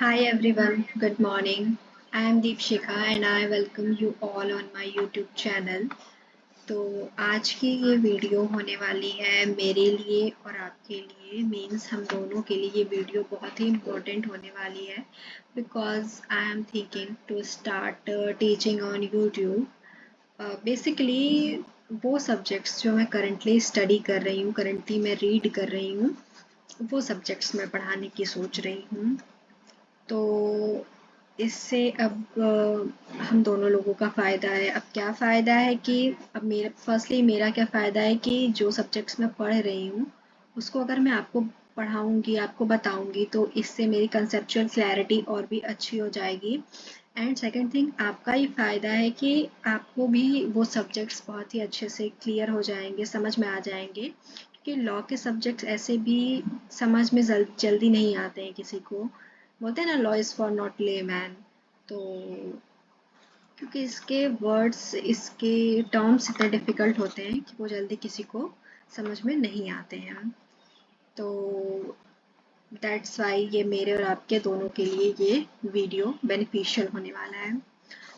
Hi everyone, good morning. I am Deepshika and I welcome you all on my YouTube channel. तो आज की ये video होने वाली है मेरे लिए और आपके लिए मीन्स हम दोनों के लिए ये वीडियो बहुत ही इम्पोर्टेंट होने वाली है because I am thinking to start teaching on YouTube. Basically वो सब्जेक्ट्स जो मैं करंटली स्टडी कर रही हूँ, करंटली मैं रीड कर रही हूँ, वो सब्जेक्ट्स मैं पढ़ाने की सोच रही हूँ। तो इससे अब हम दोनों लोगों का फ़ायदा है। अब क्या फ़ायदा है कि अब मेरा क्या फ़ायदा है कि जो सब्जेक्ट्स मैं पढ़ रही हूँ उसको अगर मैं आपको पढ़ाऊँगी, आपको बताऊँगी तो इससे मेरी कंसेप्चुअल क्लैरिटी और भी अच्छी हो जाएगी। एंड सेकंड थिंग आपका ही फ़ायदा है कि आपको भी वो सब्जेक्ट्स बहुत ही अच्छे से क्लियर हो जाएंगे, समझ में आ जाएंगे, क्योंकि लॉ के सब्जेक्ट्स ऐसे भी समझ में जल्दी नहीं आते हैं किसी को। बोलते हैं ना, law is for not layman. तो क्योंकि इसके वर्ड्स, इसके टर्म्स इतने डिफ़िकल्ट होते हैं कि वो जल्दी किसी को समझ में नहीं आते हैं। तो दैट्स वाई ये मेरे और आपके दोनों के लिए ये वीडियो बेनिफिशियल होने वाला है।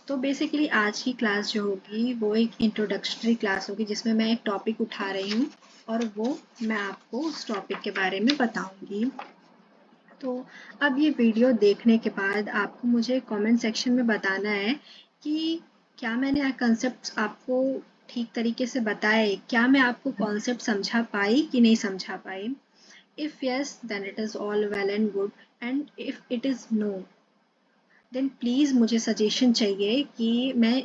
तो बेसिकली आज की क्लास जो होगी वो एक इंट्रोडक्टरी क्लास होगी जिसमें मैं एक टॉपिक उठा रही हूँ और वो मैं आपको उस टॉपिक के बारे में बताऊंगी। तो अब ये वीडियो देखने के बाद आपको मुझे कमेंट सेक्शन में बताना है कि क्या मैंने कॉन्सेप्ट्स आपको ठीक तरीके से बताए, क्या मैं आपको कॉन्सेप्ट समझा पाई कि नहीं समझा पाई। If yes then it is all well and good, and if it is no then please मुझे सजेशन चाहिए कि मैं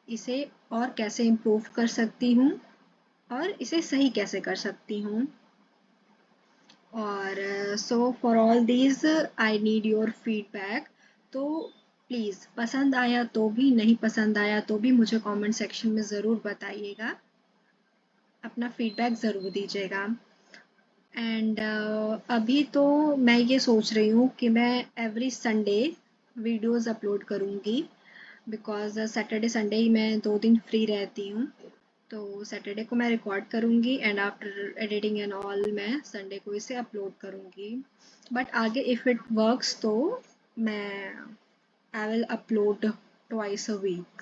इसे और कैसे इम्प्रूव कर सकती हूँ और इसे सही कैसे कर सकती हूँ। और so for all these I need your feedback. तो प्लीज़ पसंद आया तो भी, नहीं पसंद आया तो भी मुझे कमेंट सेक्शन में ज़रूर बताइएगा, अपना फीडबैक ज़रूर दीजिएगा। एंड अभी तो मैं ये सोच रही हूँ कि मैं एवरी संडे वीडियोस अपलोड करूँगी बिकॉज सैटरडे संडे ही मैं 2 दिन फ्री रहती हूँ। तो सैटरडे को मैं रिकॉर्ड करूँगी and after editing and all मैं संडे को इसे अपलोड करूँगी। बट आगे इफ़ इट वर्क्स तो मैं I will upload twice a week.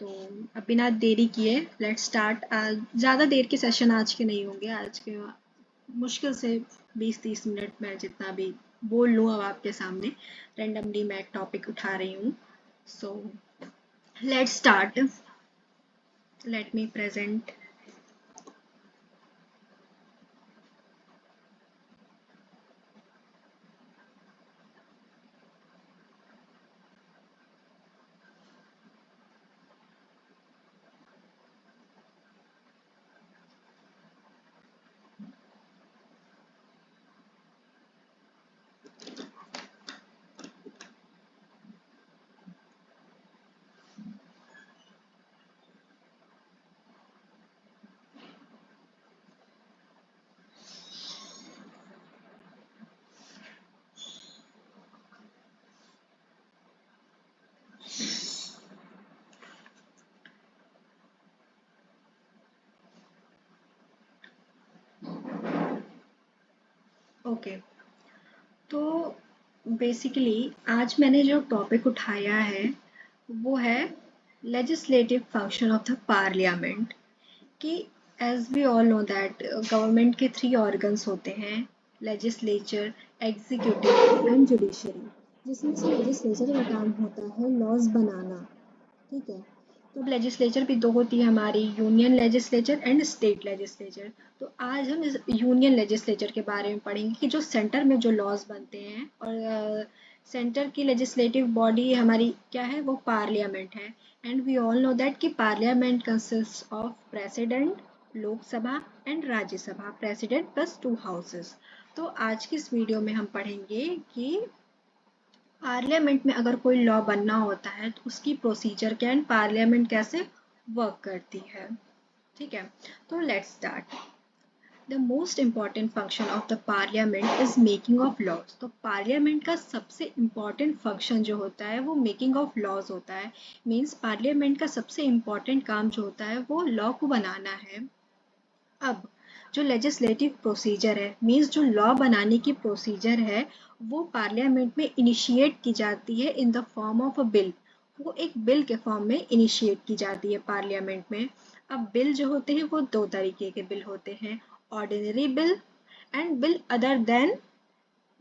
तो अब बिना देरी किए लेट्स स्टार्ट। ज़्यादा देर के सेशन आज के नहीं होंगे। आज के मुश्किल से 20-30 मिनट में जितना भी बोल लूँ अब आपके सामने। रेंडमली मैं एक टॉपिक उठा रही हूँ। So let's start. Let me present. Okay, तो बेसिकली आज मैंने जो टॉपिक उठाया है वो है legislative function of the parliament. कि as we all know that government के 3 ऑर्गन्स होते हैं, लेजिस्लेचर, एग्जीक्यूटिव एंड जुडिशरी, जिसमें से लेजिस्लेचर का काम होता है लॉज बनाना। ठीक है। तो अब लेजिस्लेचर भी दो होती है हमारी, union legislature and state legislature. तो आज हम इस यूनियन लेजिस्लेचर के बारे में पढ़ेंगे कि जो सेंटर में जो लॉज बनते हैं, और सेंटर की लेजिस्लेटिव बॉडी हमारी क्या है, वो पार्लियामेंट है। And we all know that कि parliament consist of president, Lok Sabha and Rajya Sabha, president plus 2 houses. तो आज की इस वीडियो में हम पढ़ेंगे कि पार्लियामेंट में अगर कोई लॉ बनना होता है तो उसकी प्रोसीजर क्या है, पार्लियामेंट कैसे वर्क करती है। ठीक है। तो let's start. The most important function of the parliament is making of laws. तो पार्लियामेंट का सबसे इम्पॉर्टेंट फंक्शन जो होता है वो मेकिंग ऑफ लॉज होता है। मीन्स पार्लियामेंट का सबसे इम्पॉर्टेंट काम जो होता है वो लॉ को बनाना है। अब जो लेजिस्लेटिव प्रोसीजर है, मीन्स जो लॉ बनाने की प्रोसीजर है, वो पार्लियामेंट में इनिशिएट की जाती है in the form of a bill. वो एक बिल के फॉर्म में इनिशिएट की जाती है पार्लियामेंट में। अब बिल जो होते हैं वो दो तरीके के बिल होते हैं, ordinary bill and bill other than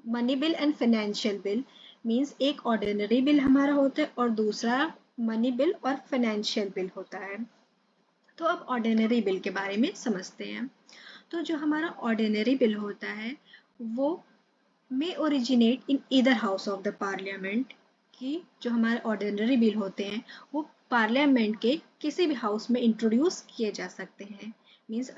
money bill and financial bill. Means एक ऑर्डिनरी बिल हमारा होता है और दूसरा मनी बिल और फाइनेंशियल बिल होता है। तो अब ऑर्डिनरी बिल के बारे में समझते हैं। तो जो हमारा ऑर्डिनरी बिल होता है वो may originate in either house of the parliament, कि जो हमारे ऑर्डिनरी बिल होते हैं वो पार्लियामेंट के किसी भी हाउस में इंट्रोड्यूस किए जा सकते हैं। मीन्स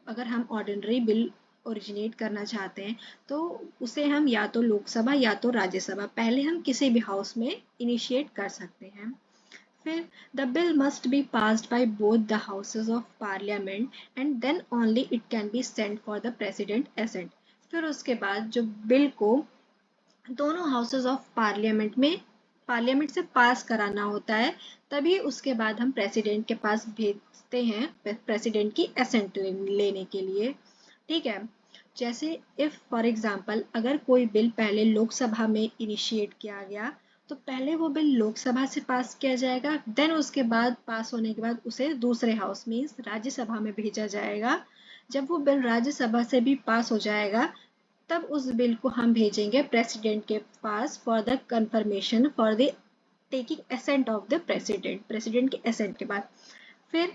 अगर हम ऑर्डिनरी बिल ओरिजिनेट करना चाहते हैं तो उसे हम या तो लोकसभा या तो राज्यसभा, पहले हम किसी भी हाउस में इनिशिएट कर सकते हैं। फिर the bill must be passed by both the houses of parliament and then only it can be sent for the president assent. फिर उसके बाद जो बिल को दोनों हाउसेज ऑफ पार्लियामेंट से पास कराना होता है, तभी उसके बाद हम प्रेसिडेंट के पास भेजते हैं प्रेसिडेंट की एसेंट लेने के लिए। ठीक है, जैसे इफ फॉर एग्जांपल अगर कोई बिल पहले लोकसभा में इनिशिएट किया गया तो पहले वो बिल लोकसभा से पास किया जाएगा, देन उसके बाद पास होने के बाद उसे दूसरे हाउस मीन्स राज्यसभा में भेजा जाएगा। जब वो बिल राज्यसभा से भी पास हो जाएगा तब उस बिल को हम भेजेंगे प्रेसिडेंट के पास for the confirmation for the taking assent of the president के एसेंट के बाद। फिर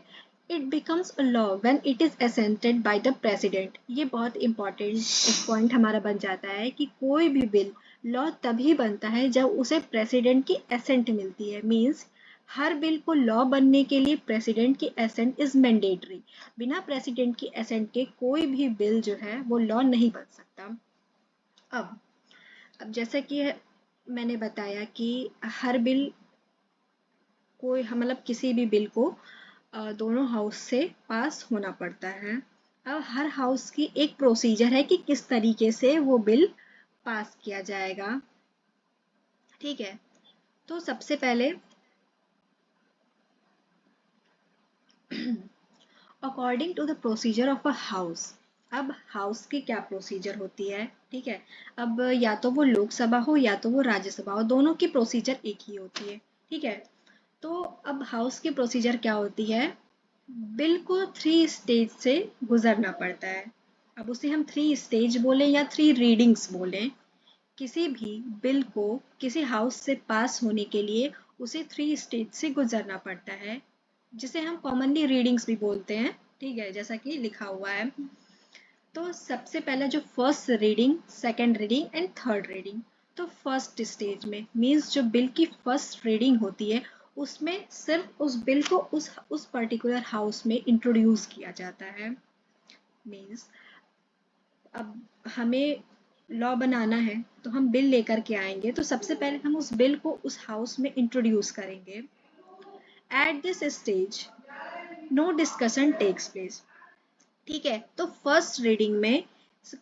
it becomes a law when it is assented by the president. ये बहुत इंपॉर्टेंट एक पॉइंट हमारा बन जाता है कि कोई भी बिल लॉ तभी बनता है जब उसे प्रेसिडेंट की एसेंट मिलती है। मीन्स हर बिल को लॉ बनने के लिए प्रेसिडेंट की एसेंट इज मैंडेटरी। बिना प्रेसिडेंट की एसेंट के कोई भी बिल जो है वो लॉ नहीं बन सकता। अब जैसा कि मैंने बताया कि हर बिल कोई मतलब किसी भी बिल को दोनों हाउस से पास होना पड़ता है। अब हर हाउस की एक प्रोसीजर है कि किस तरीके से वो बिल पास किया जाएगा। ठीक है, तो सबसे पहले according to the procedure of a house. अब हाउस की क्या प्रोसीजर होती है, ठीक है। अब या तो वो लोकसभा हो या तो वो राज्यसभा हो, दोनों की प्रोसीजर एक ही होती है। ठीक है, तो अब हाउस की प्रोसीजर क्या होती है, बिल को 3 स्टेज से गुजरना पड़ता है। अब उसे हम 3 स्टेज बोलें या 3 रीडिंग्स बोलें, किसी भी बिल को किसी हाउस से पास होने के लिए उसे 3 स्टेज से गुजरना पड़ता है, जिसे हम कॉमनली रीडिंग्स भी बोलते हैं। ठीक है, जैसा कि लिखा हुआ है। तो सबसे पहला जो first reading, second reading and third reading. तो फर्स्ट स्टेज में मीन्स जो बिल की फर्स्ट रीडिंग होती है उसमें सिर्फ उस बिल को उस पर्टिकुलर हाउस में इंट्रोड्यूस किया जाता है। मीन्स अब हमें लॉ बनाना है तो हम बिल लेकर के आएंगे, तो सबसे पहले हम उस बिल को उस हाउस में इंट्रोड्यूस करेंगे। At this stage no discussion takes place. ठीक है, तो फर्स्ट रीडिंग में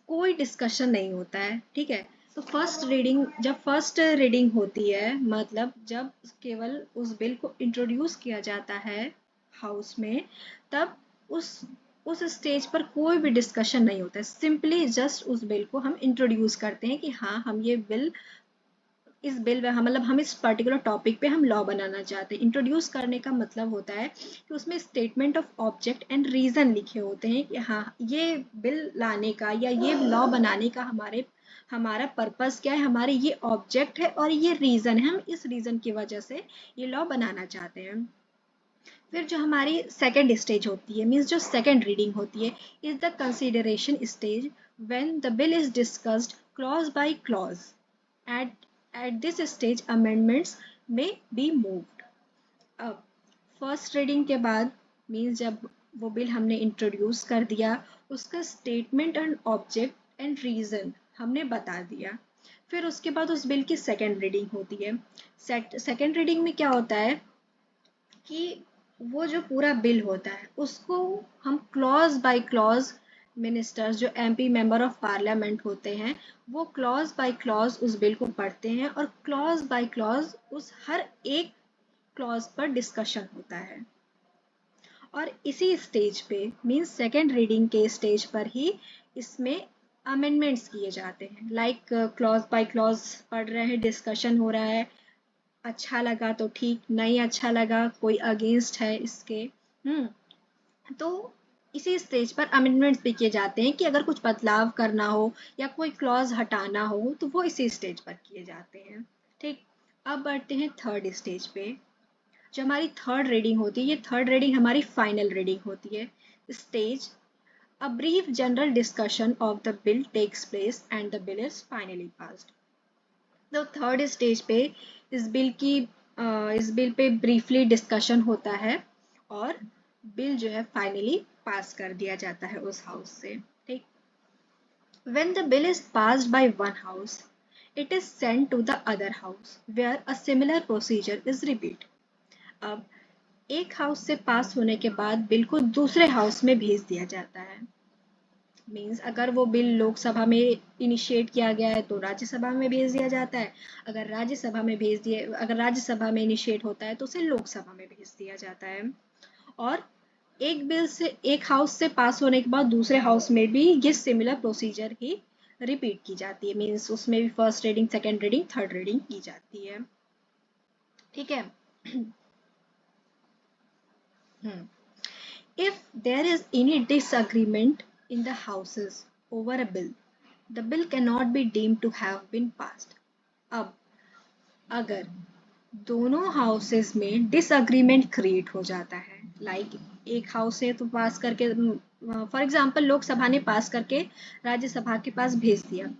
कोई डिस्कशन नहीं होता है। ठीक है, तो जब फर्स्ट रीडिंग होती है मतलब जब केवल उस बिल को इंट्रोड्यूस किया जाता है हाउस में, तब उस स्टेज पर कोई भी डिस्कशन नहीं होता है। सिंपली जस्ट उस बिल को हम इंट्रोड्यूस करते हैं कि हाँ हम ये बिल इस बिल में मतलब हम इस पर्टिकुलर टॉपिक पे हम लॉ बनाना चाहते हैं। इंट्रोड्यूस करने का मतलब होता है कि उसमें statement of object and reason लिखे होते हैं कि हाँ ये बिल लाने का या ये लॉ बनाने का हमारा पर्पस क्या है, हमारे ये ऑब्जेक्ट है और ये रीजन है, हम इस रीजन की वजह से ये लॉ बनाना चाहते हैं। फिर जो हमारी सेकेंड स्टेज होती है मीन्स जो सेकेंड रीडिंग होती है is the consideration stage when the bill is discussed clause by clause. At this stage, amendments may be moved. अब फर्स्ट रीडिंग के बाद मीन्स जब वो बिल हमने इंट्रोड्यूस कर दिया, उसका statement and object and reason हमने बता दिया। फिर उसके बाद उस बिल की सेकेंड रीडिंग होती है। सेकेंड रीडिंग में क्या होता है कि वो जो पूरा बिल होता है उसको हम क्लॉज बाय क्लॉज, मिनिस्टर्स जो एमपी मेंबर ऑफ पार्लियामेंट होते हैं वो क्लॉज बाय क्लॉज उस बिल को पढ़ते हैं और क्लॉज बाय क्लॉज उस हर एक क्लॉज पर डिस्कशन होता है। और इसी स्टेज पे मीन्स सेकेंड रीडिंग के स्टेज पर ही इसमें अमेंडमेंट्स किए जाते हैं। लाइक क्लॉज बाय क्लॉज पढ़ रहे हैं, डिस्कशन हो रहा है, अच्छा लगा तो ठीक, नहीं अच्छा लगा, कोई अगेंस्ट है इसके, तो इसी स्टेज पर अमेंडमेंट्स भी किए जाते हैं कि अगर कुछ बदलाव करना हो या कोई क्लॉज हटाना हो तो वो इसी स्टेज पर किए जाते हैं। ठीक, अब बढ़ते हैं थर्ड स्टेज पे। जो हमारी थर्ड रीडिंग होती है, ये थर्ड रीडिंग हमारी फाइनल रीडिंग होती है। Stage, a brief general discussion of the bill takes place and the bill is finally passed. तो थर्ड स्टेज पे इस बिल की इस बिल पे ब्रीफली डिस्कशन होता है और बिल जो है फाइनली पास कर दिया जाता है उस हाउस से। ठीक, when the bill is passed by one house, it is sent to the other house where a similar procedure is repeated. अब एक हाउस से पास होने के बाद बिल को दूसरे हाउस में भेज दिया जाता है। मीन्स अगर वो बिल लोकसभा में इनिशिएट किया गया है तो राज्यसभा में भेज दिया जाता है, अगर राज्यसभा में इनिशिएट होता है तो उसे लोकसभा में भेज दिया जाता है। और एक बिल से एक हाउस से पास होने के बाद दूसरे हाउस में भी ये सिमिलर प्रोसीजर ही रिपीट की जाती है। मीन्स उसमें भी first reading, second reading, third reading की जाती है। ठीक है। If there is any disagreement in the houses over a bill, the bill cannot be deemed to have been passed. अब अगर दोनों हाउसेस में डिसअग्रीमेंट क्रिएट हो जाता है, लाइक एक हाउस से तो पास करके, फॉर एग्जांपल लोकसभा ने पास करके राज्यसभा के पास भेज दिया,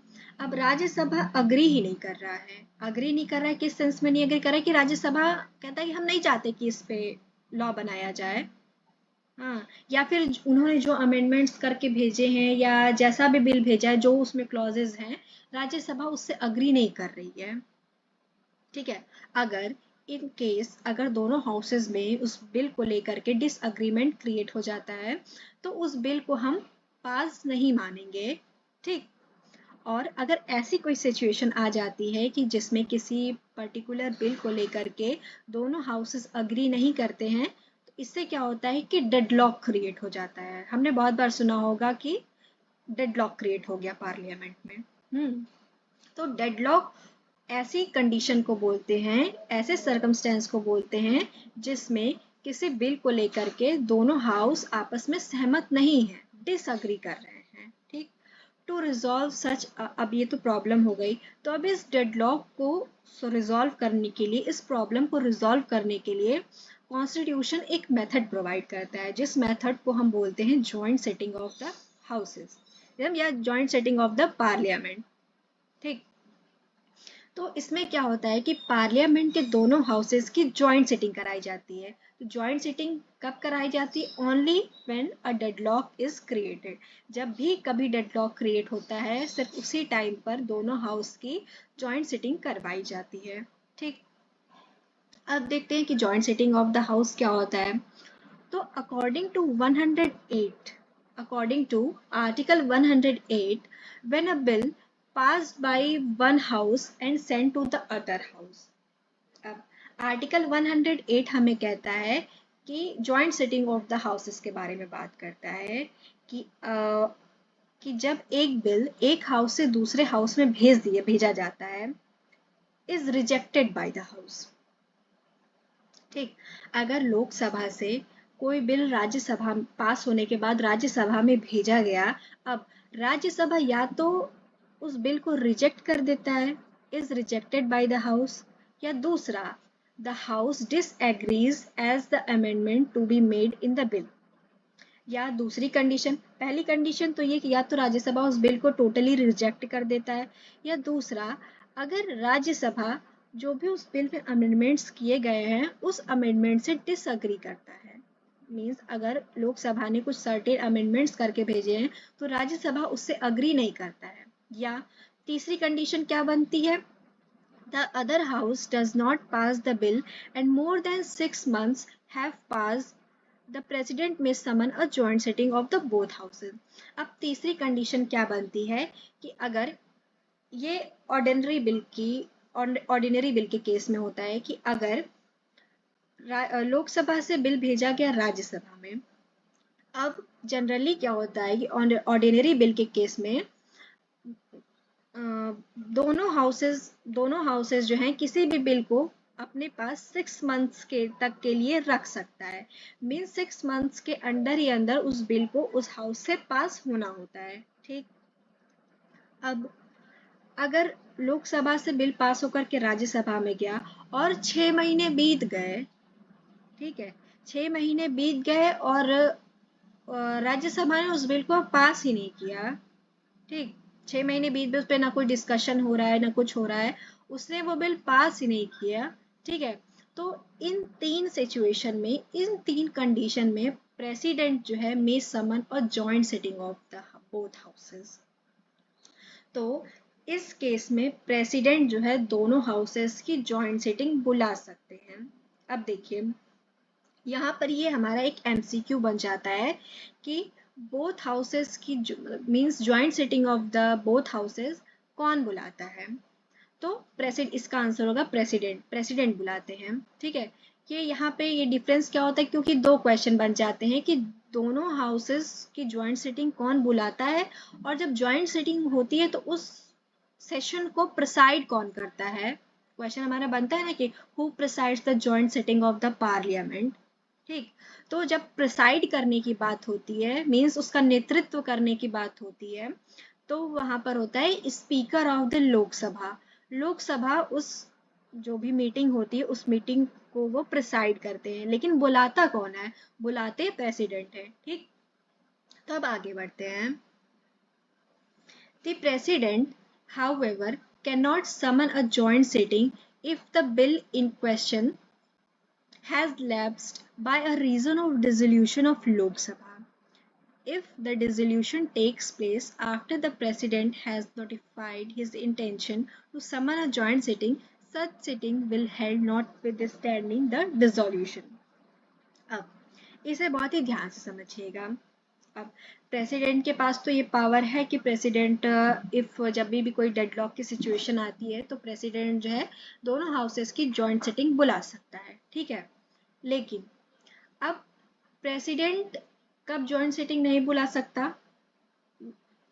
अब राज्यसभा अग्री ही नहीं कर रहा है। अग्री नहीं कर रहा है किस सेंस में नहीं अग्री कर रहा है कि राज्यसभा कहता है कि हम नहीं चाहते कि इस पे लॉ बनाया जाए। हाँ, या फिर उन्होंने जो अमेंडमेंट्स करके भेजे हैं या जैसा भी बिल भेजा है जो उसमें क्लॉजेज हैं, राज्यसभा उससे अग्री नहीं कर रही है। ठीक है, अगर इन केस अगर दोनों हाउसेज में उस बिल को लेकर के डिसअग्रीमेंट क्रिएट हो जाता है तो उस बिल को हम पास नहीं मानेंगे। ठीक, और अगर ऐसी कोई सिचुएशन आ जाती है कि जिसमें किसी पर्टिकुलर बिल को लेकर के दोनों हाउसेस अग्री नहीं करते हैं तो इससे क्या होता है कि डेडलॉक क्रिएट हो जाता है। हमने बहुत बार सुना होगा कि डेडलॉक क्रिएट हो गया पार्लियामेंट में। तो डेडलॉक ऐसी कंडीशन को बोलते हैं, ऐसे सर्कमस्टेंस को बोलते हैं जिसमें किसी बिल को लेकर के दोनों हाउस आपस में सहमत नहीं है, डिसअग्री कर रहे हैं। ठीक, टू रिजॉल्व सच, अब ये तो प्रॉब्लम हो गई, तो अब इस डेडलॉक को रिजॉल्व करने के लिए, इस प्रॉब्लम को रिजॉल्व करने के लिए कॉन्स्टिट्यूशन एक मेथड प्रोवाइड करता है जिस मेथड को हम बोलते हैं joint sitting of the houses या joint sitting of the parliament. ठीक, तो इसमें क्या होता है कि पार्लियामेंट के दोनों हाउसेस की जॉइंट सिटिंग कराई जाती है। तो जॉइंट सिटिंग कब कराई जाती है? Only when a deadlock is created. जब भी कभी डेडलॉक क्रिएट होता है सिर्फ उसी टाइम पर दोनों हाउस की जॉइंट सिटिंग करवाई जाती है। ठीक, अब देखते हैं कि joint sitting of the house क्या होता है। तो according to article 108, when a bill passed by one house and sent to the other house, अब आर्टिकल 108 हमें कहता है कि joint sitting of the houses के बारे में बात करता है कि जब एक बिल एक हाउस से दूसरे हाउस में भेजा जाता है, is rejected by the house. ठीक, अगर लोकसभा से कोई बिल राज्यसभा पास होने के बाद राज्यसभा में भेजा गया, अब राज्यसभा या तो उस बिल को रिजेक्ट कर देता है, is rejected by the house, या दूसरा the house disagrees as the amendment to be made in the bill. या दूसरी कंडीशन, पहली कंडीशन तो ये कि या तो राज्यसभा उस बिल को टोटली रिजेक्ट कर देता है, या दूसरा अगर राज्यसभा जो भी उस बिल में अमेंडमेंट्स किए गए हैं उस अमेंडमेंट से डिसअग्री करता है। मीन्स अगर लोकसभा ने कुछ सर्टेन अमेंडमेंट्स करके भेजे हैं तो राज्यसभा उससे अग्री नहीं करता है। या तीसरी कंडीशन क्या बनती है? The other house does not pass the bill and more than 6 months have passed, the president may summon a joint sitting of the both houses. अब तीसरी कंडीशन क्या बनती है कि अगर ये ऑर्डिनरी बिल के केस में होता है कि अगर लोकसभा से बिल भेजा गया राज्यसभा में। अब जनरली क्या होता है कि ऑर्डिनरी बिल के केस में अ, दोनों हाउसेस जो हैं किसी भी बिल को अपने पास 6 मंथ्स के तक के लिए रख सकता है। मीन 6 मंथ्स के अंदर ही अंदर उस बिल को उस हाउस से पास होना होता है। ठीक। अब अगर लोकसभा से बिल पास होकर के राज्यसभा में गया और 6 महीने बीत गए, ठीक है, 6 महीने बीत गए और राज्यसभा ने उस बिल को पास ही नहीं किया। ठीक। 6 महीने बीत गए, उस पर ना कोई डिस्कशन हो रहा है ना कुछ हो रहा है, उसने वो बिल पास ही नहीं किया। ठीक है। तो इन 3 सिचुएशन में, इन 3 कंडीशन में प्रेसिडेंट जो है मे समन और joint sitting of the both houses. तो इस केस में प्रेसिडेंट जो है दोनों हाउसेस की जॉइंट सिटिंग बुला सकते हैं। अब देखिए यहाँ पर ये हमारा एक एमसीक्यू बन जाता है कि बोथ हाउसेस की means joint sitting of the both houses कौन बुलाता है। तो प्रेसिडेंट, इसका आंसर होगा प्रेसिडेंट, प्रेसिडेंट बुलाते हैं। ठीक है। ये यहाँ पे ये डिफरेंस क्या होता है, क्योंकि 2 क्वेश्चन बन जाते हैं कि दोनों हाउसेस की जॉइंट सिटिंग कौन बुलाता है, और जब जॉइंट सिटिंग होती है तो उस सेशन को प्रिसाइड कौन करता है। क्वेश्चन हमारा बनता है ना कि who presides the joint sitting of the parliament. ठीक। तो जब प्रिसाइड करने की बात होती है, मीन्स उसका नेतृत्व करने की बात होती है, तो वहां पर होता है speaker of the Lok Sabha. Lok Sabha उस जो भी मीटिंग होती है उस मीटिंग को वो प्रिसाइड करते हैं, लेकिन बुलाता कौन है, बुलाते प्रेसिडेंट है। ठीक। तो अब आगे बढ़ते हैं। The president, however, cannot summon a joint sitting if the bill in question has lapsed by a reason of dissolution of Lok Sabha. If the dissolution takes place after the president has notified his intention to summon a joint sitting, such sitting will held notwithstanding the dissolution. अब इसे बहुत ही ध्यान से समझिएगा। अब president के पास तो ये पावर है कि प्रेसिडेंट इफ जब भी कोई डेडलॉक की सिचुएशन आती है तो प्रेसिडेंट जो है दोनों हाउसेस की जॉइंट सिटिंग बुला सकता है। ठीक है। लेकिन अब प्रेसिडेंट कब जॉइंट सिटिंग नहीं बुला सकता,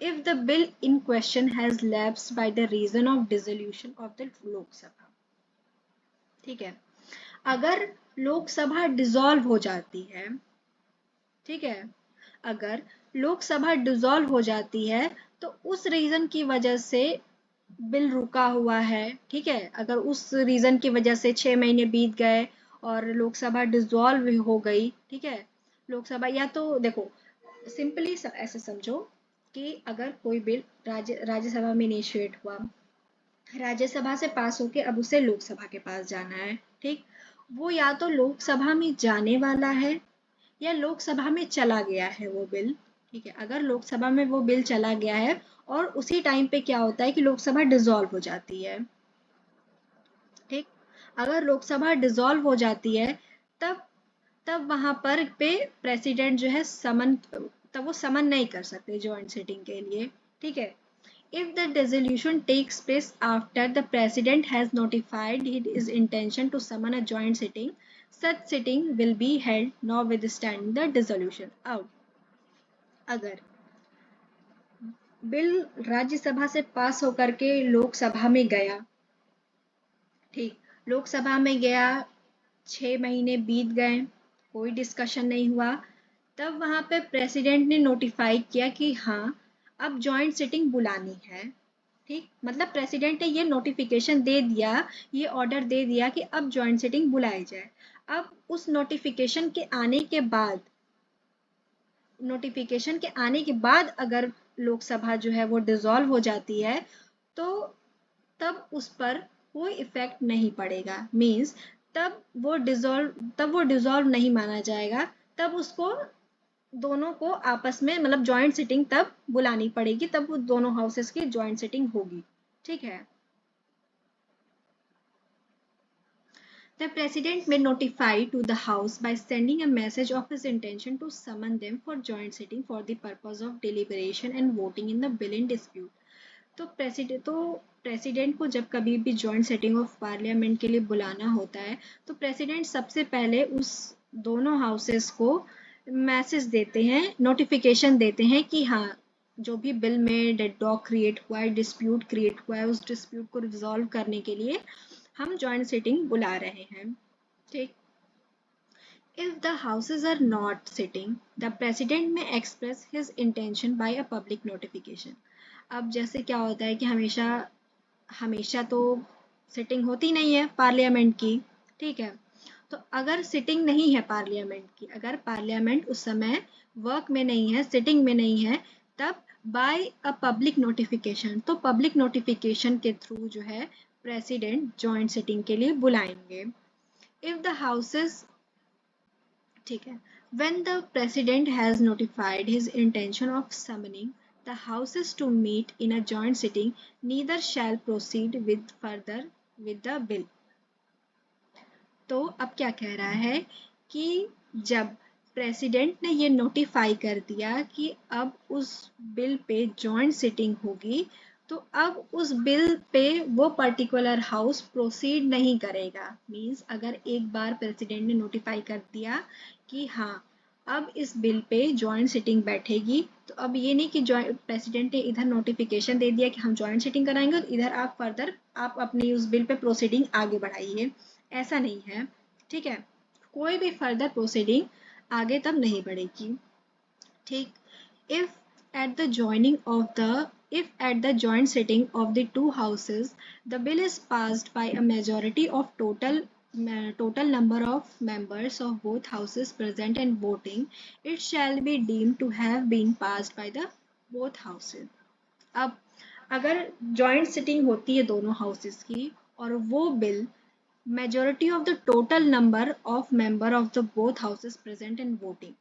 if the bill in question has lapsed by the reason of dissolution of the Lok Sabha. ठीक है। अगर लोकसभा डिसॉल्व हो जाती है, ठीक है, अगर लोकसभा डिसॉल्व हो जाती है तो उस रीजन की वजह से बिल रुका हुआ है। ठीक है। अगर उस रीजन की वजह से 6 महीने बीत गए और लोकसभा डिसॉल्व हो गई, ठीक है, लोकसभा, या तो देखो सिंपली ऐसे समझो कि अगर कोई बिल राज्यसभा में इनिशिएट हुआ, राज्यसभा से पास होके अब उसे लोकसभा के पास जाना है। ठीक। वो या तो लोकसभा में जाने वाला है या लोकसभा में चला गया है वो बिल। ठीक है। अगर लोकसभा में वो बिल चला गया है और उसी टाइम पे क्या होता है कि लोकसभा डिसॉल्व हो जाती है। ठीक। अगर लोकसभा डिसॉल्व हो जाती है तब तब वहां पर पे प्रेसिडेंट जो है समन, तब वो समन नहीं कर सकते जॉइंट सिटिंग के लिए। ठीक है। If the dissolution takes place after the president has notified his intention to summon a joint sitting, such sitting will be held notwithstanding the dissolution. अब अगर बिल राज्यसभा से पास होकर के लोकसभा में गया, ठीक, लोकसभा में गया, 6 महीने बीत गए, कोई डिस्कशन नहीं हुआ, तब वहां पे प्रेसिडेंट ने नोटिफाई किया कि हाँ अब जॉइंट सिटिंग बुलानी है। ठीक। मतलब प्रेसिडेंट ने ये नोटिफिकेशन दे दिया, ये ऑर्डर दे दिया कि अब जॉइंट सिटिंग बुलाई जाए। अब उस नोटिफिकेशन के आने के बाद अगर लोकसभा जो है वो डिसॉल्व हो जाती है तो तब उस पर कोई इफेक्ट नहीं पड़ेगा। मींस तब वो डिसॉल्व नहीं माना जाएगा, तब उसको दोनों को आपस में मतलब जॉइंट सिटिंग तब बुलानी पड़ेगी, तब वो दोनों हाउसेस की जॉइंट सिटिंग होगी। ठीक है। The President may notify to the House by sending a message of his intention to summon them for joint sitting for the purpose of deliberation and voting in the bill in dispute. तो president को जब कभी भी joint sitting of parliament के लिए बुलाना होता है तो प्रेसिडेंट सबसे पहले उस दोनों हाउसेस को मैसेज देते हैं, नोटिफिकेशन देते हैं कि हाँ, जो भी बिल में डेडलॉक क्रिएट हुआ है, डिस्प्यूट क्रिएट हुआ है, उस डिस्प्यूट को रिजॉल्व करने के लिए हम जॉइंट सिटिंग बुला रहे हैं। ठीक। If the houses are not sitting, the president may express his intention by a public notification. अब जैसे क्या होता है कि हमेशा हमेशा तो सिटिंग होती नहीं है पार्लियामेंट की, ठीक है। तो अगर सिटिंग नहीं है पार्लियामेंट की, अगर पार्लियामेंट उस समय वर्क में नहीं है, सिटिंग में नहीं है, तब बाय अ पब्लिक नोटिफिकेशन, तो पब्लिक नोटिफिकेशन के थ्रू जो है प्रेसिडेंट जॉइंट सिटिंग के लिए बुलाएंगे। इफ द हाउसेस, ठीक है, when the president has notified his intention of summoning the houses to meet in a joint sitting, neither shall proceed with further with the bill. तो अब क्या कह रहा है कि जब प्रेसिडेंट ने ये नोटिफाई कर दिया कि अब उस बिल पे जॉइंट सिटिंग होगी, तो अब उस बिल पे वो पर्टिकुलर हाउस प्रोसीड नहीं करेगा। मींस अगर एक बार प्रेसिडेंट ने नोटिफाई कर दिया कि हाँ, अब इस बिल पे जॉइंट सिटिंग बैठेगी, तो अब ये नहीं कि प्रेसिडेंट ने इधर नोटिफिकेशन दे दिया कि हम जॉइंट सिटिंग कराएंगे, तो इधर आप फर्दर आप अपनी उस बिल पे प्रोसीडिंग आगे बढ़ाइए, ऐसा नहीं है। ठीक है, कोई भी फर्दर प्रोसीडिंग आगे तब नहीं बढ़ेगी। ठीक। if at the joining of the if at the joint sitting of the two houses the bill is passed by a majority of total number of members of both houses present and voting, it shall be deemed to have been passed by the both houses. अब अगर joint sitting होती है दोनों houses की और वो bill majority of the total number of member of the both houses present and voting,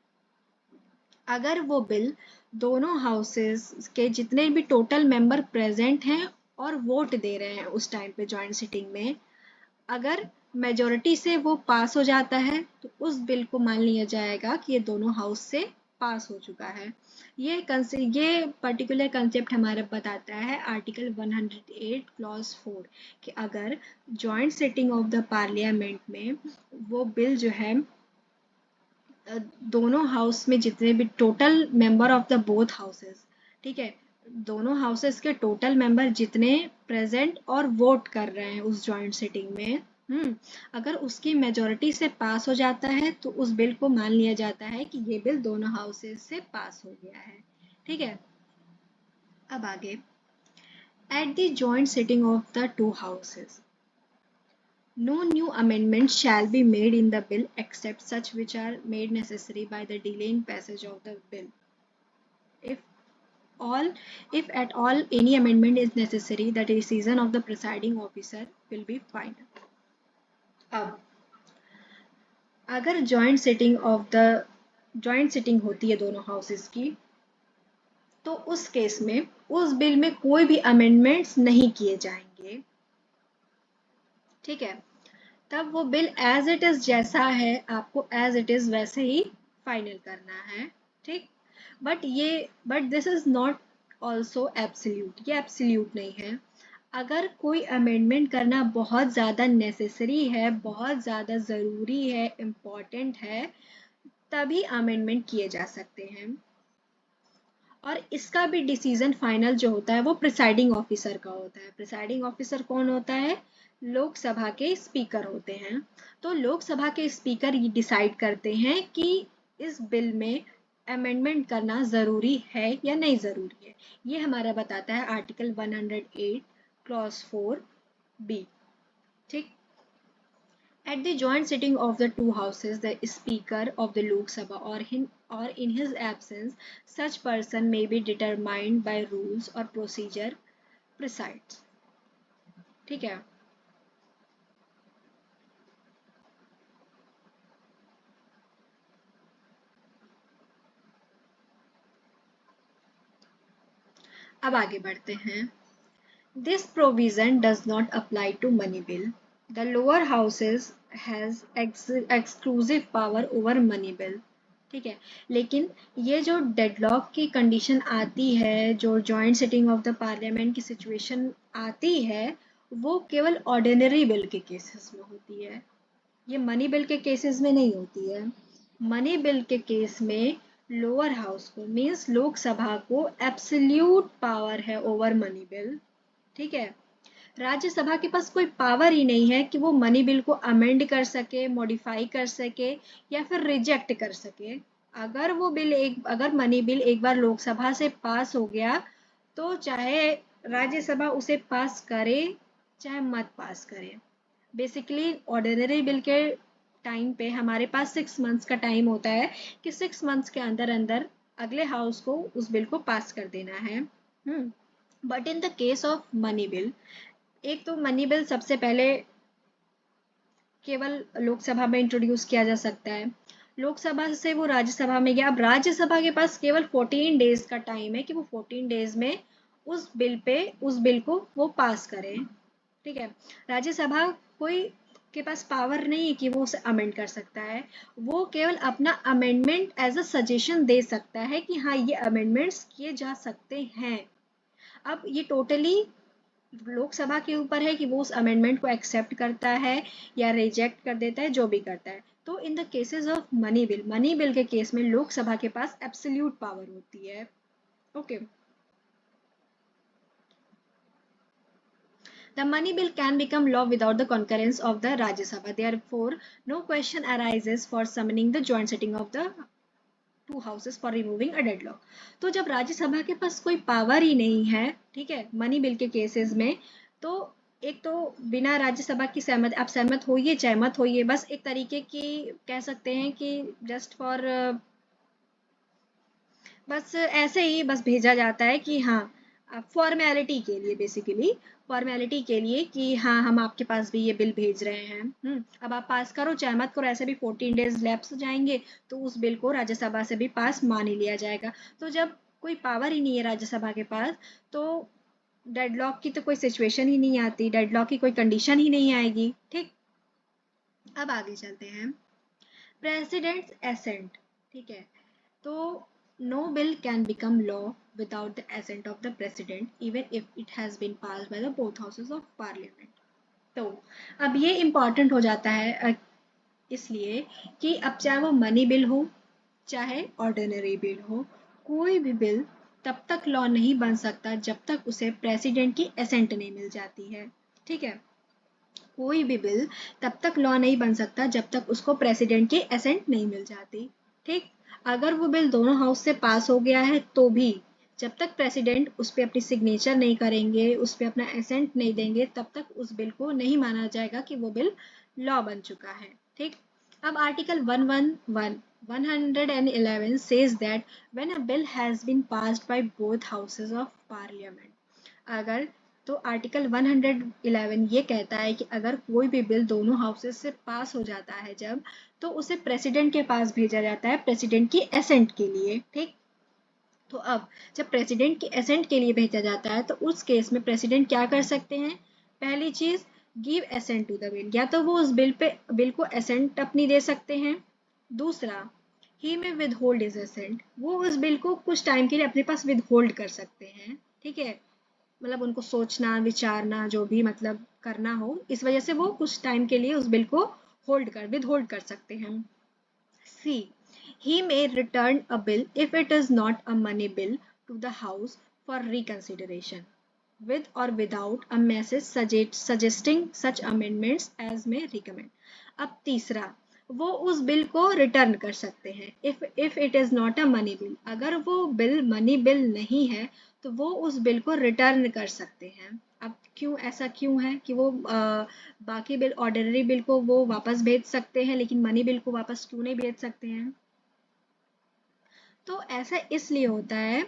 अगर वो बिल दोनों हाउसेस के जितने भी टोटल मेंबर प्रेजेंट हैं और वोट दे रहे हैं उस टाइम पे जॉइंट सिटिंग में, अगर मेजोरिटी से वो पास हो जाता है तो उस बिल को मान लिया जाएगा कि ये दोनों हाउस से पास हो चुका है। ये पर्टिकुलर कंसेप्ट हमारा बताता है आर्टिकल 108 क्लॉज 4 कि अगर joint sitting of the parliament में वो बिल जो है दोनों हाउस में जितने भी total member of the both houses, ठीक है, दोनों हाउसेस के टोटल मेंबर जितने प्रेजेंट और वोट कर रहे हैं उस जॉइंट सिटिंग में, अगर उसकी मेजोरिटी से पास हो जाता है तो उस बिल को मान लिया जाता है कि ये बिल दोनों हाउसेस से पास हो गया है। ठीक है, अब आगे, at the joint sitting of the two houses no new amendments shall be made in the bill except such which are made necessary by the delaying passage of the bill. If all, if at all any amendment is necessary, the decision of the presiding officer will be final. अब अगर joint sitting होती है दोनों houses की, तो उस case में उस बिल में कोई भी अमेंडमेंट्स नहीं किए जाएंगे। ठीक है, तब वो बिल एज इट इज जैसा है आपको एज इट इज वैसे ही फाइनल करना है। ठीक, but this is not also absolute, ये एब्सोल्यूट नहीं है। अगर कोई अमेंडमेंट करना बहुत ज़्यादा नेसेसरी है, बहुत ज़्यादा ज़रूरी है, इम्पॉर्टेंट है, तभी अमेंडमेंट किए जा सकते हैं। और इसका भी डिसीजन फाइनल जो होता है वो प्रिसाइडिंग ऑफिसर का होता है। प्रिसाइडिंग ऑफिसर कौन होता है? लोकसभा के स्पीकर होते हैं। तो लोकसभा के स्पीकर ये डिसाइड करते हैं कि इस बिल में अमेंडमेंट करना ज़रूरी है या नहीं ज़रूरी है। ये हमारा बताता है आर्टिकल 108 क्लॉज 4 बी। ठीक, at the joint sitting of the two houses, the speaker of the Lok Sabha or in his absence, such person may be determined by rules or procedure presides. ठीक है, अब आगे बढ़ते हैं। This provision does not apply to money bill. The lower houses has exclusive power over money bill. ठीक है। लेकिन ये जो डेडलॉक की कंडीशन आती है, जो joint sitting of the parliament की सिचुएशन आती है, वो केवल ऑर्डिनरी बिल के केसेस में होती है। ये मनी बिल के केसेस में नहीं होती है। मनी बिल के केस में लोअर हाउस को मीन्स लोकसभा को एब्सोल्यूट पावर है ओवर मनी बिल। ठीक है। राज्यसभा के पास कोई पावर ही नहीं है कि वो मनी बिल को अमेंड कर सके, मॉडिफाई कर सके या फिर रिजेक्ट कर सके। अगर मनी बिल एक बार लोकसभा से पास हो गया तो चाहे राज्यसभा उसे पास करे चाहे मत पास करे। बेसिकली ऑर्डिनरी बिल के टाइम पे हमारे पास 6 मंथ्स का टाइम होता है कि 6 मंथ्स के अंदर अंदर अगले हाउस को उस बिल को पास कर देना है। But in the case of money bill, एक तो मनी बिल सबसे पहले केवल लोकसभा में इंट्रोड्यूस किया जा सकता है, लोकसभा से वो राज्यसभा में गया। अब राज्यसभा के पास केवल 14 डेज का टाइम है कि वो 14 डेज में उस बिल को वो पास करें। ठीक है। राज्यसभा कोई के पास पावर नहीं है कि वो उसे अमेंड कर सकता है, वो केवल अपना अमेंडमेंट एज अ सजेशन दे सकता है कि हाँ ये अमेंडमेंट्स किए जा सकते हैं। अब ये टोटली लोकसभा के ऊपर है कि वो उस अमेंडमेंट को एक्सेप्ट करता है या रिजेक्ट कर देता है, जो भी करता है। तो in the cases of money bill के केस में लोकसभा के पास एब्सोल्यूट पावर होती है। Okay. The money bill can become law without the concurrence of the Rajya Sabha. Therefore, no question arises for summoning the joint sitting of the to houses for removing a deadlock. तो जब राज्यसभा के पास कोई power ही नहीं है, ठीक है, money bill के cases में, तो एक तो बिना राज्यसभा की सहमति, आप सहमत होइए चाहे मत होइए, बस एक तरीके की कह सकते हैं कि जस्ट फॉर बस ऐसे ही बस भेजा जाता है कि हाँ फॉर्मेलिटी के लिए, बेसिकली फॉर्मेलिटी के लिए कि हाँ हम आपके पास भी ये बिल भेज रहे हैं। अब आप पास करो चाहे मत करो, ऐसे भी 14 डेज लैप्स जाएंगे तो उस बिल को राज्यसभा से भी पास मान ही लिया जाएगा। तो जब कोई पावर ही नहीं है राज्यसभा के पास, तो डेडलॉक की तो कोई सिचुएशन ही नहीं आती, डेडलॉक की कोई कंडीशन ही नहीं आएगी। ठीक। अब आगे चलते हैं। President's assent. ठीक है। तो no bill can become law without the assent of the president even if it has been passed by the both houses of parliament. तो अब ये इम्पॉर्टेंट हो जाता है इसलिए कि अब चाहे वो मनी बिल हो चाहे ऑर्डिनरी बिल हो, कोई भी बिल तब तक लॉ नहीं बन सकता जब तक उसे प्रेसिडेंट की एसेंट नहीं मिल जाती है। ठीक है। कोई भी बिल तब तक लॉ नहीं बन सकता जब तक उसको प्रेसिडेंट की एसेंट नहीं मिल जाती। ठीक। अगर वो बिल दोनों हाउस से पास हो गया है तो भी जब तक प्रेसिडेंट उस पर अपनी सिग्नेचर नहीं करेंगे, उस पर अपना एसेंट नहीं देंगे, तब तक उस बिल को नहीं माना जाएगा कि वो बिल लॉ बन चुका है। ठीक। अब article 111 says that when a bill has been passed by both houses of parliament, अगर तो आर्टिकल 111 ये कहता है कि अगर कोई भी बिल दोनों हाउसेस से पास हो जाता है जब, तो उसे प्रेसिडेंट के पास भेजा जाता है प्रेसिडेंट की एसेंट के लिए। ठीक। तो अब जब प्रेसिडेंट की एसेंट के लिए भेजा जाता है तो उस केस में प्रेसिडेंट क्या कर सकते हैं? पहली चीज, give assent to the bill, या तो वो उस बिल को एसेंट अपनी दे सकते हैं। दूसरा, ही में विद होल्ड इज एसेंट, वो उस बिल को कुछ टाइम के लिए अपने पास विद होल्ड कर सकते हैं। ठीक है। मतलब उनको सोचना विचारना जो भी मतलब करना हो, इस वजह से वो कुछ टाइम के लिए उस बिल को विद होल्ड कर सकते हैं। सी, he may return a bill if it is not a money bill to the house for reconsideration with or without a message suggesting such amendments as may recommend. अब तीसरा, वो उस bill को return कर सकते हैं if it is not a money bill, अगर वो बिल मनी बिल नहीं है तो वो उस बिल को रिटर्न कर सकते हैं। अब क्यों ऐसा क्यों है कि वो बाकी बिल, ऑर्डिनरी बिल को वो वापस भेज सकते हैं लेकिन मनी बिल को वापस क्यों नहीं भेज सकते हैं? तो ऐसा इसलिए होता है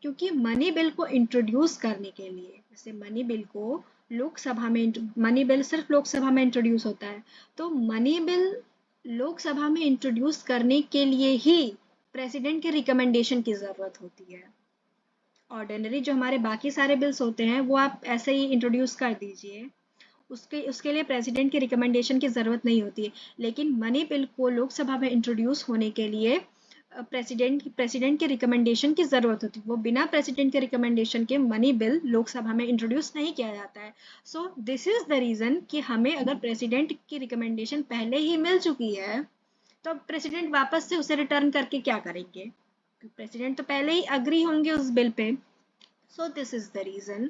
क्योंकि मनी बिल को इंट्रोड्यूस करने के लिए, जैसे मनी बिल को लोकसभा में, मनी बिल सिर्फ लोकसभा में इंट्रोड्यूस होता है, तो मनी बिल लोकसभा में इंट्रोड्यूस करने के लिए ही प्रेसिडेंट के रिकमेंडेशन की जरूरत होती है। ऑर्डिनरी जो हमारे बाकी सारे बिल्स होते हैं वो आप ऐसे ही इंट्रोड्यूस कर दीजिए, उसके लिए प्रेसिडेंट की रिकमेंडेशन की जरूरत नहीं होती है। लेकिन मनी बिल को लोकसभा में इंट्रोड्यूस होने के लिए प्रेसिडेंट के रिकमेंडेशन की ज़रूरत होती है। वो बिना प्रेसिडेंट के रिकमेंडेशन के मनी बिल लोकसभा में इंट्रोड्यूस नहीं किया जाता है। So this is the reason कि हमें अगर प्रेसिडेंट की रिकमेंडेशन पहले ही मिल चुकी है तो प्रेसिडेंट वापस से उसे रिटर्न करके क्या करेंगे? प्रेसिडेंट तो पहले ही अग्री होंगे उस bill pay. So this is the reason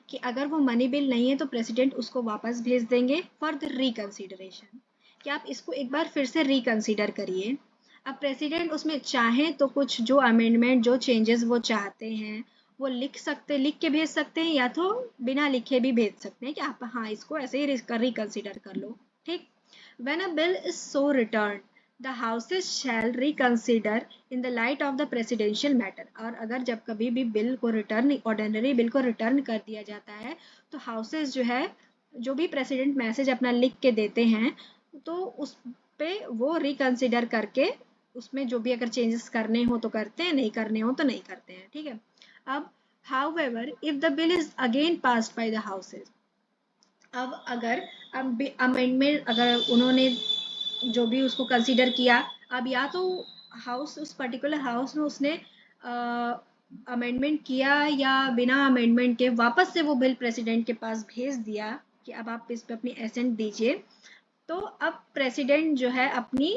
कि अगर वो मनी बिल नहीं है तो प्रेसिडेंट उसको वापस भेज देंगे फॉर द रिकन्सिडरेशन कि आप इसको एक बार फिर से रिकन्सिडर करिए। अब प्रेसिडेंट उसमें चाहें तो कुछ जो अमेंडमेंट जो चेंजेस वो चाहते हैं वो लिख के भेज सकते हैं या तो बिना लिखे भी भेज सकते हैं कि आप हाँ इसको ऐसे ही रिकन्सिडर कर लो। ठीक। When a bill is so returned, the houses shall reconsider in the light of the presidential matter। और अगर जब कभी भी बिल को रिटर्न ऑर्डिनरी बिल को रिटर्न कर दिया जाता है तो हाउसेस जो है जो भी प्रेसिडेंट मैसेज अपना लिख के देते हैं तो उस पे वो रिकंसिडर करके उसमें जो भी अगर चेंजेस करने हो तो करते हैं, नहीं करने हो तो नहीं करते हैं। ठीक है। अब however if the bill is again passed by the houses, अब अगर अमेंडमेंट अगर उन्होंने जो भी उसको कंसीडर किया, अब या तो हाउस उस पर्टिकुलर हाउस में उसने अमेंडमेंट किया या बिना अमेंडमेंट के वापस से वो बिल प्रेसिडेंट के पास भेज दिया कि अब आप इस पे अपनी एसेंट दीजिए, तो अब प्रेसिडेंट जो है अपनी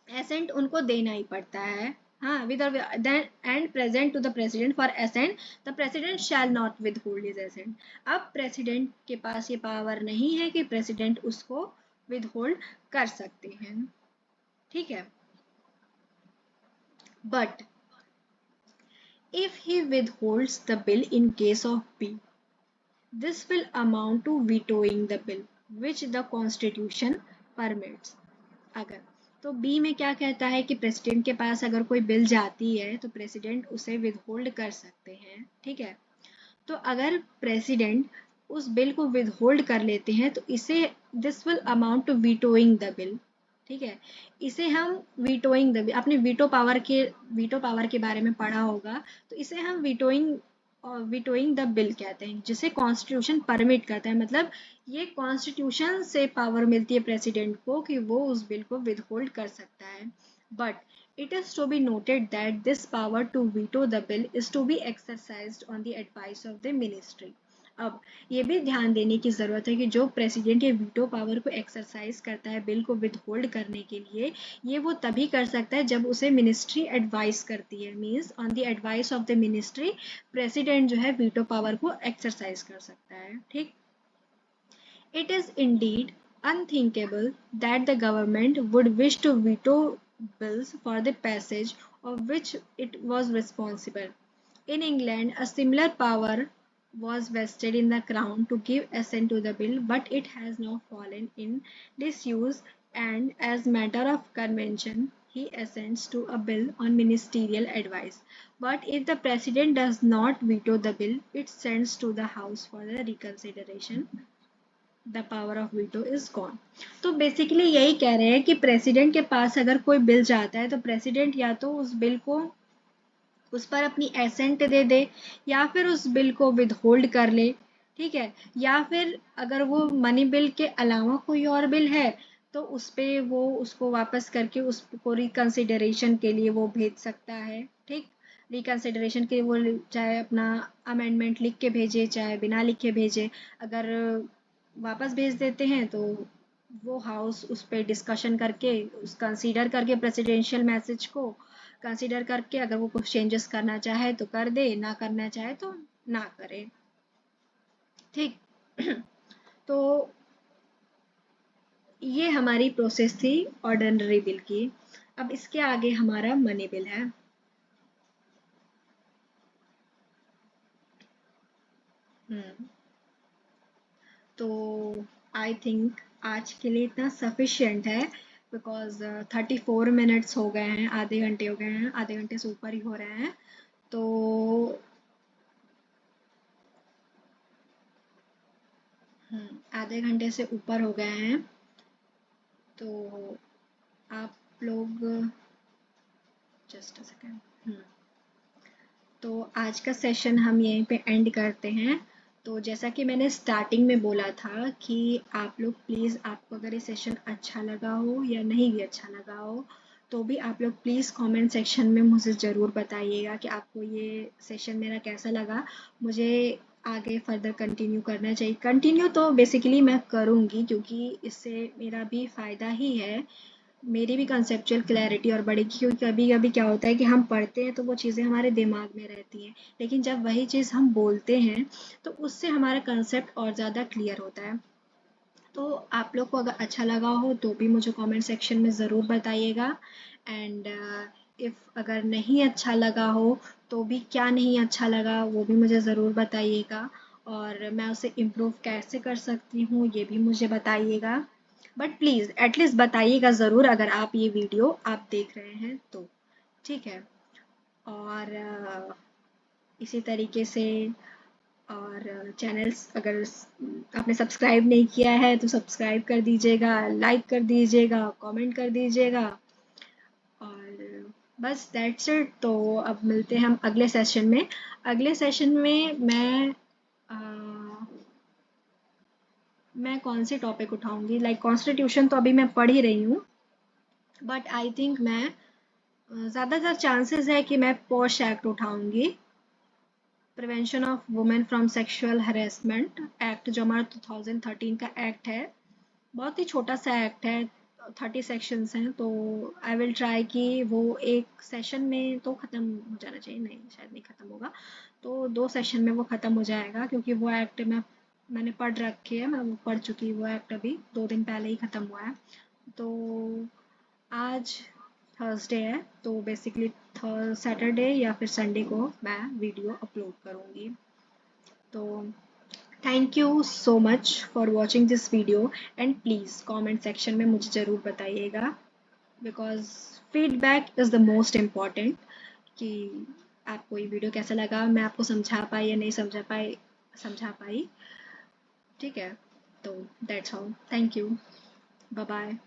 एसेंट उनको देना ही पड़ता है। हाँ, with then and present to the president for assent, the president shall not withhold his assent। अब प्रेसिडेंट के पास ये पावर नहीं है कि प्रेसिडेंट उसको विदहोल्ड कर सकते हैं। ठीक है। But if he withholds the bill in case of B, this will amount to vetoing the bill which the constitution permits। अगर तो बी में क्या कहता है कि प्रेसिडेंट के पास अगर कोई बिल जाती है तो प्रेसिडेंट उसे विदहोल्ड कर सकते हैं। ठीक है। तो अगर प्रेसिडेंट उस बिल को विदहोल्ड कर लेते हैं तो इसे this will amount to vetoing the bill. ठीक है। इसे हम वीटोइंग द आपने वीटो पावर के बारे में पढ़ा होगा, तो इसे हम वीटोइंग द बिल कहते हैं जिसे कॉन्स्टिट्यूशन परमिट करता है। मतलब ये कॉन्स्टिट्यूशन से पावर मिलती है प्रेसिडेंट को कि वो उस बिल को विदहोल्ड कर सकता है। But it is to be noted that this power to veto the bill is to be exercised on the advice of the ministry। अब ये भी ध्यान देने की ज़रूरत है कि जो प्रेसिडेंट ये वीटो पावर को एक्सरसाइज करता है बिल को विदहोल्ड करने के लिए, ये वो तभी कर सकता है जब उसे मिनिस्ट्री एडवाइस करती है। Means on the advice of the ministry president जो है वीटो पावर को एक्सरसाइज कर सकता है। ठीक। It is indeed unthinkable that the government would wish to veto bills for the passage of which it was responsible. In England, a similar power was vested in the Crown to give assent to the bill, but it has now fallen in disuse, and as matter of convention, he assents to a bill on ministerial advice. But if the President does not veto the bill, it sends to the House for the reconsideration। The power of veto is gone. तो basically यही कह रहे हैं कि president के पास अगर कोई bill जाता है तो प्रेसिडेंट या तो उस बिल को उस पर अपनी एसेंट दे दे या फिर उस बिल को विदहोल्ड कर ले। ठीक है। या फिर अगर वो मनी बिल के अलावा कोई और बिल है तो उस पे वो उसको वापस करके उसको रिकंसिडरेशन के लिए वो भेज सकता है। ठीक। रिकंसिडरेशन के लिए वो चाहे अपना अमेंडमेंट लिख के भेजे चाहे बिना लिखे भेजे, अगर वापस भेज देते हैं तो वो हाउस उस पर डिस्कशन करके उस कंसीडर करके प्रेसिडेंशियल मैसेज को कंसीडर करके अगर वो कुछ चेंजेस करना चाहे तो कर दे, ना करना चाहे तो ना करे। ठीक। तो ये हमारी प्रोसेस थी ऑर्डिनरी बिल की। अब इसके आगे हमारा मनी बिल है। तो आई थिंक आज के लिए इतना सफिशिएंट है बिकॉज 34 मिनट्स हो गए हैं, आधे घंटे हो गए हैं, आधे घंटे से ऊपर ही हो रहे हैं। तो आधे घंटे से ऊपर हो गए हैं तो आप लोग जस्ट अ सेकेंड। तो आज का सेशन हम यहीं पे एंड करते हैं। तो जैसा कि मैंने स्टार्टिंग में बोला था कि आप लोग प्लीज़ आपको अगर ये सेशन अच्छा लगा हो या नहीं भी अच्छा लगा हो तो भी आप लोग प्लीज़ कमेंट सेक्शन में मुझे ज़रूर बताइएगा कि आपको ये सेशन मेरा कैसा लगा। मुझे आगे फर्दर कंटिन्यू करना चाहिए। कंटिन्यू तो बेसिकली मैं करूँगी, क्योंकि इससे मेरा भी फ़ायदा ही है, मेरी भी कंसेप्चुअल क्लैरिटी और बढ़ेगी। क्योंकि कभी-कभी क्या होता है कि हम पढ़ते हैं तो वो चीज़ें हमारे दिमाग में रहती हैं, लेकिन जब वही चीज़ हम बोलते हैं तो उससे हमारा कंसेप्ट और ज़्यादा क्लियर होता है। तो आप लोग को अगर अच्छा लगा हो तो भी मुझे कमेंट सेक्शन में ज़रूर बताइएगा। एंड इफ़ अगर नहीं अच्छा लगा हो तो भी क्या नहीं अच्छा लगा वो भी मुझे ज़रूर बताइएगा, और मैं उसे इम्प्रूव कैसे कर सकती हूँ ये भी मुझे बताइएगा। बट प्लीज़ एटलीस्ट बताइएगा ज़रूर अगर आप ये वीडियो आप देख रहे हैं तो, ठीक है। और इसी तरीके से, और चैनल्स अगर आपने सब्सक्राइब नहीं किया है तो सब्सक्राइब कर दीजिएगा, लाइक कर दीजिएगा, कमेंट कर दीजिएगा, और बस दैट्स इट। तो अब मिलते हैं हम अगले सेशन में। अगले सेशन में मैं कौन से टॉपिक उठाऊंगी, लाइक कॉन्स्टिट्यूशन तो अभी मैं पढ़ ही रही हूँ, बट आई थिंक मैं ज़्यादातर चांसेस है कि मैं पॉश एक्ट उठाऊंगी, prevention of women from sexual harassment act, जो हमारा 2013 का एक्ट है। बहुत ही छोटा सा एक्ट है, 30 सेक्शंस हैं, तो आई विल ट्राई कि वो एक सेशन में तो ख़त्म हो जाना चाहिए। नहीं, शायद नहीं ख़त्म होगा, तो 2 सेशन में वो ख़त्म हो जाएगा, क्योंकि वो एक्ट मैंने पढ़ रखी है, मैं वो पढ़ चुकी हूँ। वो एक्ट अभी 2 दिन पहले ही ख़त्म हुआ है। तो आज थर्सडे है, तो बेसिकली सैटरडे या फिर संडे को मैं वीडियो अपलोड करूँगी। तो thank you so much for watching this video, and please comment section में मुझे ज़रूर बताइएगा, because feedback is the most important, कि आपको ये वीडियो कैसा लगा, मैं आपको समझा पाई या नहीं समझा पाई, ठीक है। तो that's all, thank you, bye bye.